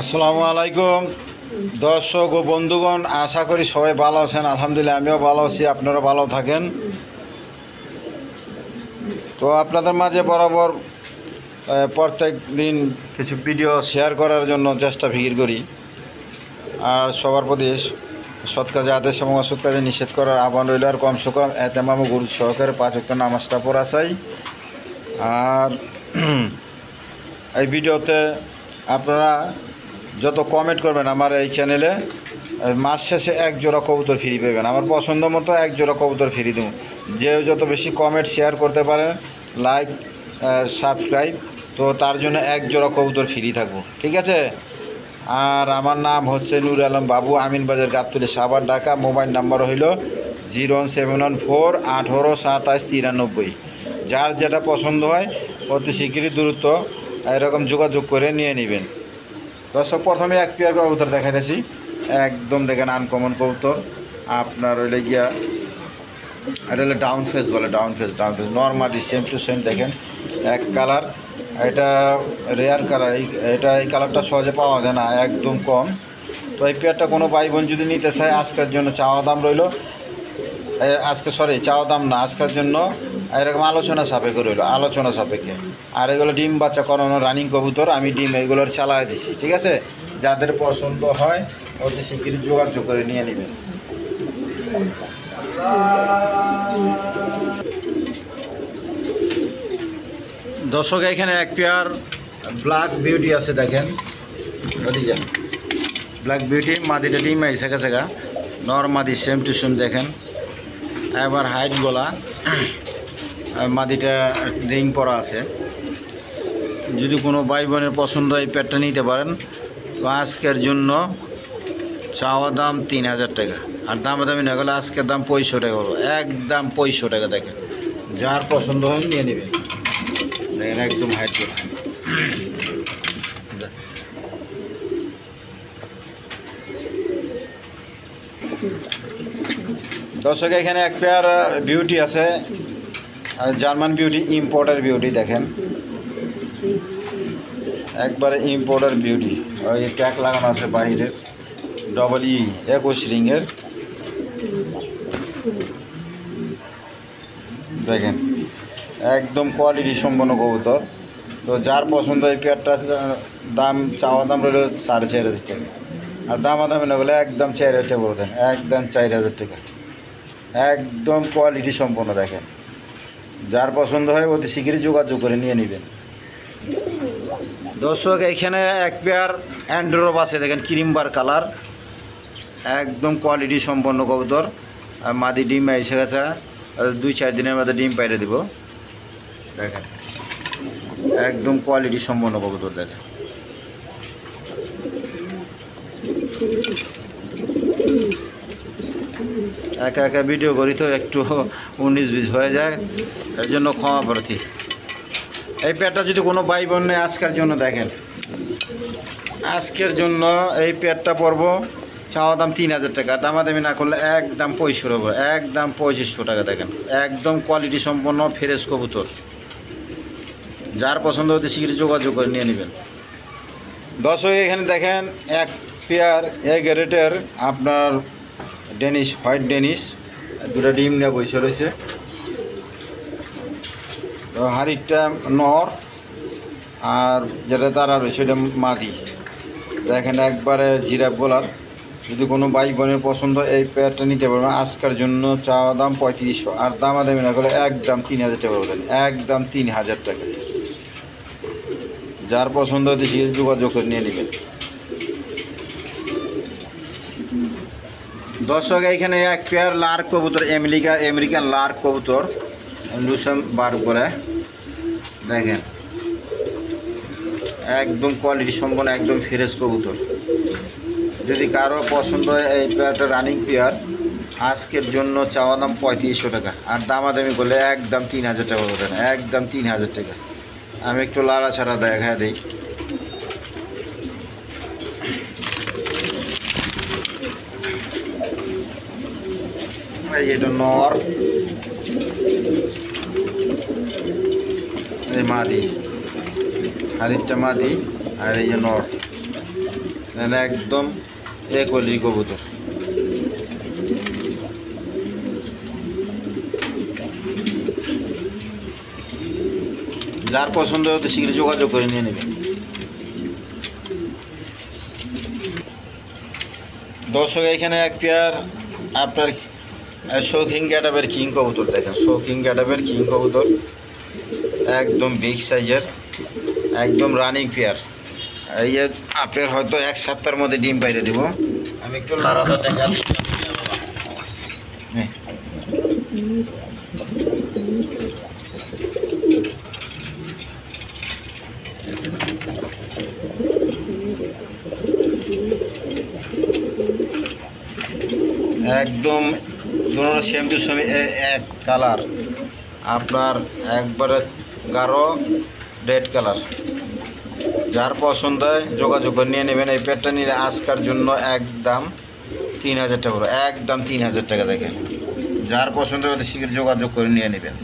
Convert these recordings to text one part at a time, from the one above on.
আসসালামু আলাইকুম দর্শক ও বন্ধুগণ, আশা করি সবাই ভালো আছেন। আলহামদুলিল্লাহ আমিও ভালো আছি, আপনারা ভালো থাকেন। তো আপনাদের মাঝে বরাবর প্রত্যেক দিন কিছু ভিডিও শেয়ার করার জন্য চেষ্টা ফিকির করি। আর সবার প্রতি সৎ কাজে আদেশ এবং অসৎ কাজে নিষেধ করার আহ্বান রইল। আর কমসে কম এতেমাম গুরু সহকারে 5 ওয়াক্ত নামাজটা পড়া চাই। আর এই ভিডিওতে আপনারা যত কমেন্ট করবেন আমার এই চ্যানেলে, মাস শেষে 1 জোড়া কবুতর ফ্রি পাবেন। আমার পছন্দ মতো 1 জোড়া কবুতর ফ্রি দেবো। যে যত বেশি কমেন্ট শেয়ার করতে পারেন, লাইক সাবস্ক্রাইব, তো তার জন্য 1 জোড়া কবুতর ফ্রি থাকবো, ঠিক আছে। আর আমার নাম হচ্ছে নূর আলম বাবু, আমিনবাজার, গাবতলী, সাভার, ঢাকা। মোবাইল নাম্বার হইল 01714 18 27 93। যার যেটা পছন্দ হয় অতি শীঘ্রই দ্রুত এরকম যোগাযোগ করে নিয়ে নেবেন। দর্শক, প্রথমে এক পেয়ার কবুতর দেখাইতেছি। একদম দেখেন আনকমন কবুতর। আপনার হইলে গিয়া এটা হলো ডাউন ফেস বলে, down face normally same to same. দেখেন এক কালার, এটা রেয়ার কালার। এই কালারটা সহজে পাওয়া যায় না, একদম কম। তো এই পেয়ারটা কোনো ভাই বোন যদি নিতে চায়, আজকের জন্য চাওয়া দাম রইল, চাওয়া দাম না, আজকের জন্য এরকম আলোচনা সাপেক্ষে রইল, আলোচনা সাপেক্ষে। আর এগুলো ডিম বাচ্চা করানো রানিং কবুতর, আমি ডিম এগুলোর চালাই দিছি, ঠিক আছে। যাদের পছন্দ হয় অতি শীঘ্রই যোগাযোগ করে নিয়ে নেবেন। দর্শক, এখানে এক পেয়ার ব্ল্যাক বিউটি আছে, দেখেন ব্ল্যাক বিউটি। মাদিটা ডিম আইসে গেছে গা, নর্মাদি সেম টু সেম। দেখেন এবার হাইট গলা, মাদিটা রিং পরা আছে। যদি কোনো ভাই বোনের পছন্দ এই পেয়ারটা নিতে পারেন, তো আজকের জন্য চাওয়া দাম 3000 টাকা। আর দামাদামি না গেলে আজকের দাম 65 টাকা হলো, একদম 65 টাকা। দেখেন যার পছন্দ হয় নিয়ে নেবেন। দেখেন একদম হাইট গলা। দর্শক, এখানে এক পেয়ার বিউটি আছে, জার্মান বিউটি, ইম্পোর্টার বিউটি। দেখেন একবারে ইম্পোর্টার বিউটি। ওই ট্যাগ লাগানো আছে বাইরের, ডবল 21 রিংয়ের। দেখেন একদম কোয়ালিটি সম্পন্ন কবুতর। তো যার পছন্দ এই পেয়ারটা দাম চাওয়া দাম রইল 4500 টাকা। আর দামাদামি না বলে একদম 4000 টাকা বলে দেন, একদম 4000 টাকা। একদম কোয়ালিটি সম্পন্ন। দেখেন যার পছন্দ হয় অতি শীঘ্রই যোগাযোগ করে নিয়ে নেবেন। দর্শক, এইখানে এক পেয়ার অ্যান্ড্রোব আছে, দেখেন ক্রিমবার কালার, একদম কোয়ালিটি সম্পন্ন কবুতর। মাদি ডিম এসে গেছে, 2-4 দিনের মধ্যে ডিম পাইরে দিব। দেখেন একদম কোয়ালিটি সম্পন্ন কবুতর। দেখেন একা একা ভিডিও করি তো একটু 19-20 হয়ে যায়, এর জন্য ক্ষমা প্রার্থী। এই পেয়ারটা যদি কোনো ভাই বোন নেয় আজকের জন্য, দেখেন আজকের জন্য এই পেয়ারটা পড়বো চাওয়া দাম 3000 টাকা। দামাদামি না করলে একদম 65 হবে, একদম 2500 টাকা। দেখেন একদম কোয়ালিটি সম্পন্ন ফ্রেশ কবুতর। যার পছন্দ হতে শীঘ্রই যোগাযোগ করে নিয়ে নেবেন। দর্শক, এখানে দেখেন এক পেয়ার এ গ্রেডের আপনার ডেনিশ, হোয়াইট ডেনিশ, 2টা ডিম নিয়ে বসে রয়েছে। তো হাড়িটা নর, আর যেটা তারা রয়েছে ওটা মাদি। দেখেন একবারে জিরাফ গলার। যদি কোনো ভাই বোনের পছন্দ এই পেয়ারটা নিতে পারবেন। আজকের জন্য চাওয়া দাম 3500, আর দামাদামি না করে একদম 3000 টাকা বলবেন, একদম 3000 টাকা। যার পছন্দ হতে শীঘ্রই যোগাযোগ করে নিয়ে নেবেন। দর্শক, এইখানে এক পেয়ার লার্ক কবুতর, আমেরিকান লার্ক কবুতর, লুসেম বার করে। দেখেন একদম কোয়ালিটি সম্পন্ন, একদম ফ্রেশ কবুতর। যদি কারো পছন্দ হয় এই পেয়ারটা রানিং পেয়ার, আজকের জন্য চাওয়া দাম 3500 টাকা। আর দামাদামি করলে একদম 3000 টাকা বলবেন, একদম 3000 টাকা। আমি একটু লাড়া ছাড়া দেখা দিই। এটা নর, এই মাদি, আরেকটা মাদি, আর এই যে নর, একদম এক কোয়ালিটি কবুতর। যার পছন্দ হতে শীঘ্র যোগাযোগ করে নিয়ে নেবেন। দর্শক এখানে এক পেয়ার আপনার শৌখিন গ্যাডাবের কিং কবুতর দেখেন, শৌখিন গ্যাডাবের কিং কবুতর, একদম বিগ সাইজের, একদম রানিং পেয়ার। এই আপনার হয়তো এক সপ্তাহের মধ্যে ডিম বাইরে দেব। আমি একটু লাড়াটা দেখা একদম দুটো সেম টু সেম এক কালার, আপনার একবারে গাঢ় রেড কালার। যার পছন্দ হয় যোগাযোগ করে নিয়ে নেবেন। এই পেটটা নিলে আজকের জন্য একদম 3000 টাকা, একদম 3000 টাকা দেখেন। যার পছন্দ হয় শীঘ্র যোগাযোগ করে নিয়ে নেবেন।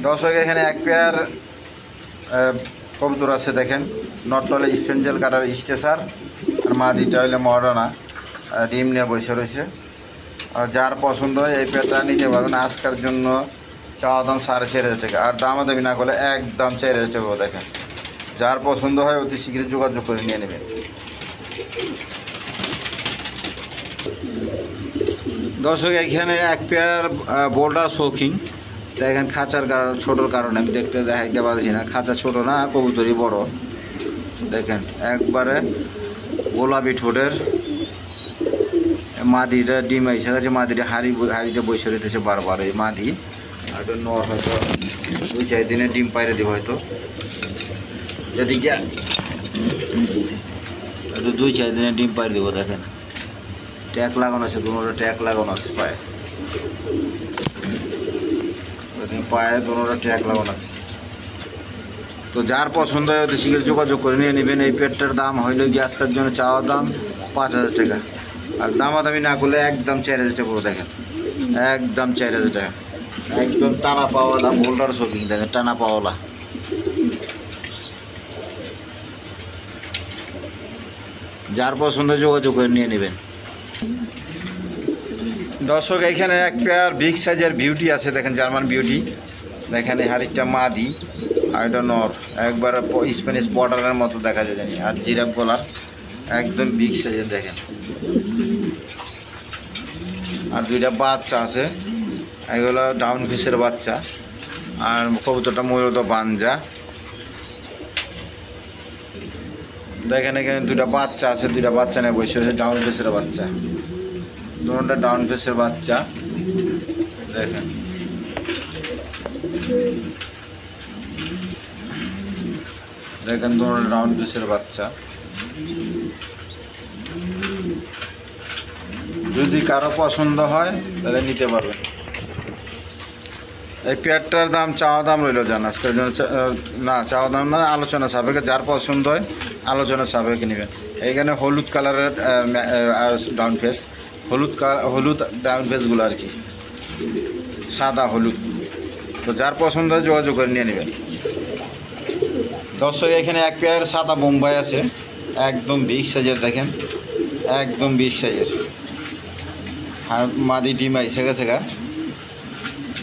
দর্শক এখানে এক পেয়ার কবুতর আছে দেখেন, নটটা হলে স্পেঞ্জেল কাটার স্টেসার, আর মাদিটা হইলে মডার্না, ডিম নিয়ে বসে রয়েছে। আর যার পছন্দ হয় এই পেয়ারটা নিতে পারবেন। আজকের জন্য চাওয়া দাম 4500 টাকা, আর দামাদামি না করলে একদম 4000 টাকা দেখেন। যার পছন্দ হয় অতি শীঘ্র যোগাযোগ করে নিয়ে নেবেন। দর্শক এখানে এক পেয়ার বোল্ডার শৌখিন দেখেন, খাঁচার ছোটোর কারণে আমি দেখাইতে পারছি না। খাঁচা ছোটো না, কবুতরই বড় দেখেন, একবারে গোলাপি ঠোঁটের। মাদিটা ডিম এসে গেছে, মাদিটা হাড়িতে বসে রইতেছে বারবার। এই মাদি আর নর হয়তো 2-4 দিনে ডিম পাইরে দিব হয়তো, এদিকে হয়তো 2-4 দিনে ডিম পাইরে দেবো। দেখেন ট্যাগ লাগানো আছে, দুটো ট্যাগ লাগানো আছে পায়ে, পায়ে দুটো ট্যাগ লাগানো আছে। তো যার পছন্দ হয় অতি শীঘ্র যোগাযোগ করে নিয়ে নেবেন। এই পেটটার দাম হইল কি আজকের জন্য চাওয়া দাম 5000 টাকা, আর দামাদামি না করলে একদম 4000 টাকা করে দেখেন, একদম 4000 টাকা। একদম টানা পাওয়ালা বোল্ডার শৌখিন দেখেন, টানা পাওয়ালা। যার পছন্দ যোগাযোগ করে নিয়ে নেবেন। দর্শক এখানে এক পেয়ার বিগ সাইজের বিউটি আছে দেখেন, জার্মান বিউটি দেখেন। হাড়িটা মাদি আর এটা নর, একবার স্প্যানিশ বর্ডারের মতো দেখা যায় জানি, আর জিরাফ গলার, একদম বিগ সাইজের দেখেন। আর দুইটা বাচ্চা আছে, এগুলো ডাউন ফিসের বাচ্চা, আর কবুতরটা মূলত বাঞ্জা দেখেন। এখানে দুইটা বাচ্চা আছে, দুইটা বাচ্চা নিয়ে বসে আছে, ডাউন ফিসের বাচ্চা, দুটোটা ডাউন ফিসের বাচ্চা দেখেন। দেখেন দুটো ডাউন ফিসের বাচ্চা। যদি কারো পছন্দ হয় তাহলে নিতে পারবেন। এই পেয়ারটার দাম চাওয়া দাম রইল জান আজকের জন্য, না চাওয়া দাম না, আলোচনা সাপেক্ষে। যার পছন্দ হয় আলোচনা সাপেক্ষে নেবেন। এইখানে হলুদ কালারের ডাউন ফেস, হলুদ ডাউন ফেসগুলো আর কি, সাদা হলুদ। তো যার পছন্দ হয় যোগাযোগ করে নিয়ে নেবেন। দর্শক এখানে এক পেয়ার সাদা বোম্বাই আছে, একদম বিগ সাইজের দেখেন, একদম বিগ সাইজের। মাদি ডিম এসে গেছে গা।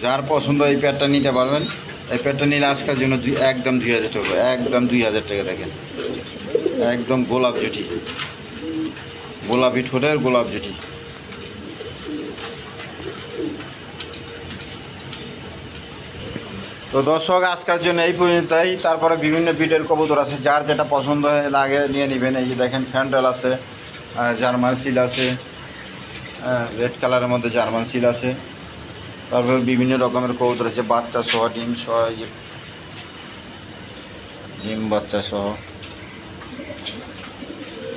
যার পছন্দ এই পেয়ারটা নিতে পারবেন। এই পেয়ারটা নিলে আজকের জন্য একদম 2000 টাকা, একদম 2000 টাকা দেখেন। একদম গোলাপ জুটি, গোলাপি ঠোঁটের গোলাপ জুটি। তো দর্শক আজকের জন্য এই পর্যন্তই। তারপরে বিভিন্ন বিটের কবুতর আছে, যার যেটা পছন্দ হয় লাগে নিয়ে নেবেন। এই যে দেখেন ফ্যান্ডেল আছে, জার্মান সিল আছে, রেড কালারের মধ্যে জার্মান সিল আছে। তারপর বিভিন্ন রকমের কবুতর আছে, বাচ্চা সহ, ডিম সহ, ডিম বাচ্চা সহ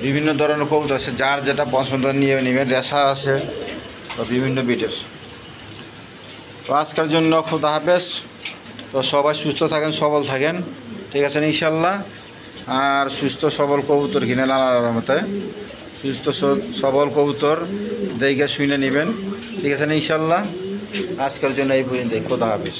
বিভিন্ন ধরনের কবুতর আছে। যার যেটা পছন্দ নিয়ে নেবেন। রেশা আছে বিভিন্ন বিটের। তো আজকের জন্য খোদা হাফেজ। তো সবাই সুস্থ থাকেন, সবল থাকেন, ঠিক আছে ইনশাল্লাহ। আর সুস্থ সবল কবুতর কিনে আল্লাহর রহমতে সুস্থ সবল কবুতর দেখে শুনে নেবেন, ঠিক আছে ইনশাল্লাহ। আজকের জন্য এই পর্যন্ত। খোদা হাফেজ।